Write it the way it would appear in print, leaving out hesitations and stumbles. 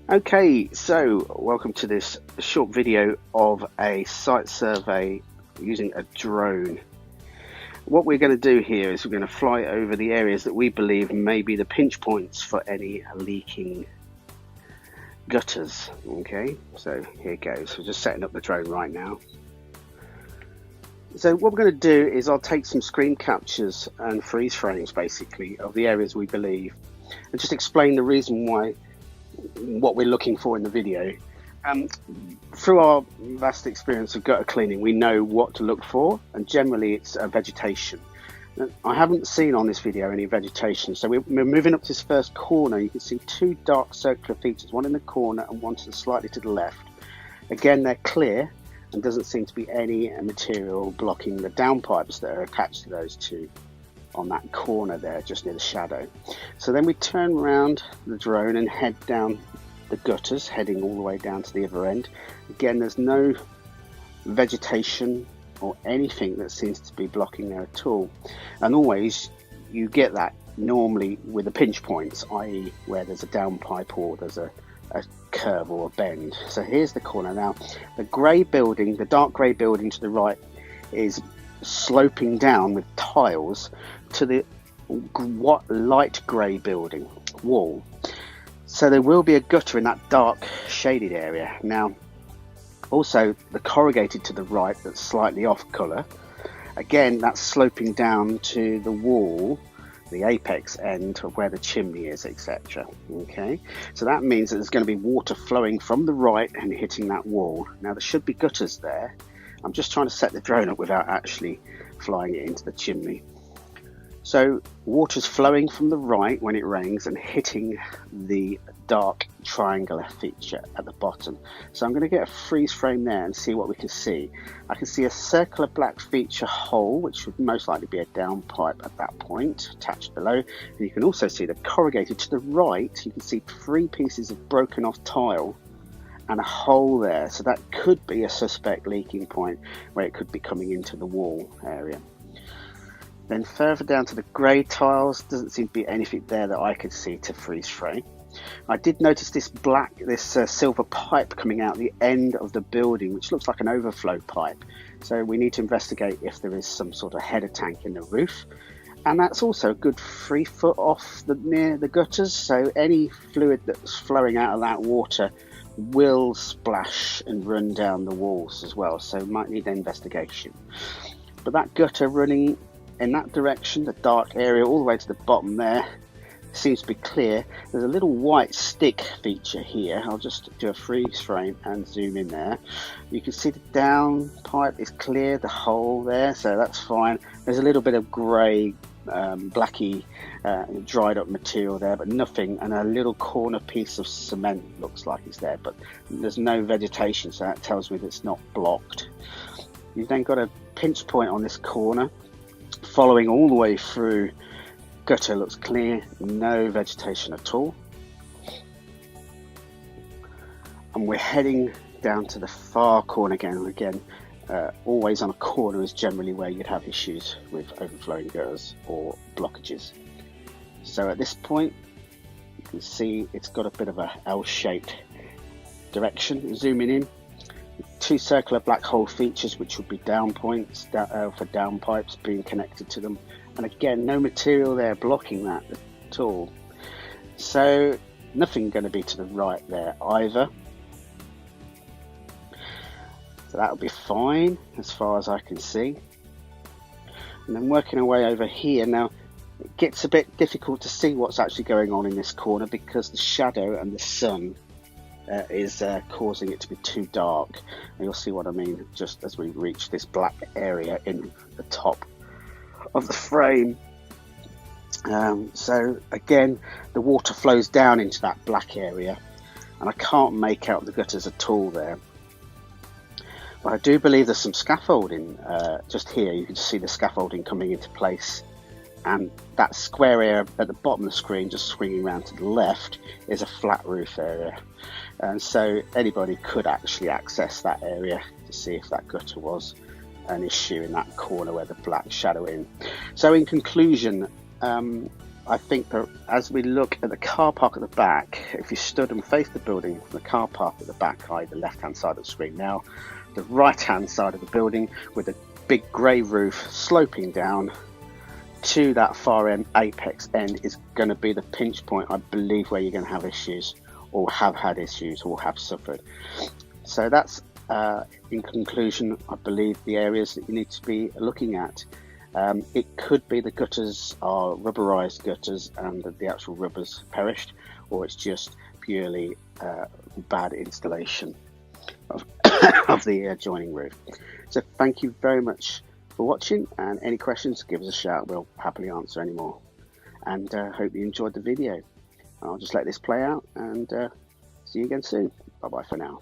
Okay, so welcome to this short video of a site survey using a drone. What we're going to do here is we're going to fly over the areas that we believe may be the pinch points for any leaking gutters. Okay, so here goes. We're just setting up the drone right now. So what we're going to do is I'll take some screen captures and freeze frames basically of the areas we believe and just explain the reason why, what we're looking for in the video. Through our vast experience of gutter cleaning, we know what to look for, and generally it's vegetation. I haven't seen on this video any vegetation, so we're moving up to this first corner. You can see two dark circular features, one in the corner and one slightly to the left. Again, they're clear and doesn't seem to be any material blocking the downpipes that are attached to those two on that corner there, just near the shadow. So then we turn around the drone and head down the gutters, heading all the way down to the other end. Again, there's no vegetation or anything that seems to be blocking there at all. And always you get that normally with the pinch points, i.e. where there's a downpipe or there's a curve or a bend. So here's the corner. Now the grey building, the dark grey building to the right, is sloping down with tiles to the light grey building wall. So there will be a gutter in that dark shaded area. Now also the corrugated to the right that's slightly off colour, again that's sloping down to the wall, the apex end of where the chimney is, etc. Okay, so that means that there's going to be water flowing from the right and hitting that wall. Now there should be gutters there. I'm just trying to set the drone up without actually flying it into the chimney. So water's flowing from the right when it rains and hitting the dark triangular feature at the bottom. So I'm going to get a freeze frame there and see what we can see. I can see a circular black feature hole, which would most likely be a downpipe at that point, attached below. And you can also see the corrugated to the right. You can see 3 pieces of broken off tile and a hole there. So that could be a suspect leaking point where it could be coming into the wall area. Then further down to the grey tiles, doesn't seem to be anything there that I could see to freeze frame. I did notice this silver pipe coming out the end of the building, which looks like an overflow pipe. So we need to investigate if there is some sort of header tank in the roof. And that's also a good 3 foot off near the gutters. So any fluid that's flowing out of that water will splash and run down the walls as well. So might need an investigation. But that gutter running in that direction, the dark area all the way to the bottom there, seems to be clear. There's a little white stick feature here. I'll just do a freeze frame and zoom in there. You can see the down pipe is clear, the hole there, so that's fine. There's a little bit of grey, blacky, dried up material there, but nothing, and a little corner piece of cement looks like it's there, but there's no vegetation, so that tells me that it's not blocked. You've then got a pinch point on this corner, following all the way through. Gutter looks clear, no vegetation at all. And we're heading down to the far corner again. Always on a corner is generally where you'd have issues with overflowing gutters or blockages. So at this point, you can see it's got a bit of a L-shaped direction. Zooming in, 2 circular black hole features, which would be down points for downpipes being connected to them. And again, no material there blocking that at all. So nothing going to be to the right there either. So that'll be fine as far as I can see. And then working our way over here, now it gets a bit difficult to see what's actually going on in this corner because the shadow and the sun is causing it to be too dark. And you'll see what I mean just as we reach this black area in the top of the frame. So again, the water flows down into that black area and I can't make out the gutters at all there. But I do believe there's some scaffolding just here. You can see the scaffolding coming into place, and that square area at the bottom of the screen just swinging around to the left is a flat roof area, and so anybody could actually access that area to see if that gutter was an issue in that corner where the black shadow in. So in conclusion, I think that as we look at the car park at the back, if you stood and faced the building from the car park at the back, i.e. the left-hand side of the screen now, the right-hand side of the building with a big grey roof sloping down to that far end apex end is going to be the pinch point, I believe, where you're going to have issues, or have had issues, or have suffered. So that's, in conclusion, I believe the areas that you need to be looking at. It could be the gutters are rubberized gutters and the actual rubbers perished, or it's just purely bad installation of, of the joining roof. So thank you very much for watching, and any questions, give us a shout. We'll happily answer any more. And hope you enjoyed the video. I'll just let this play out and see you again soon. Bye bye for now.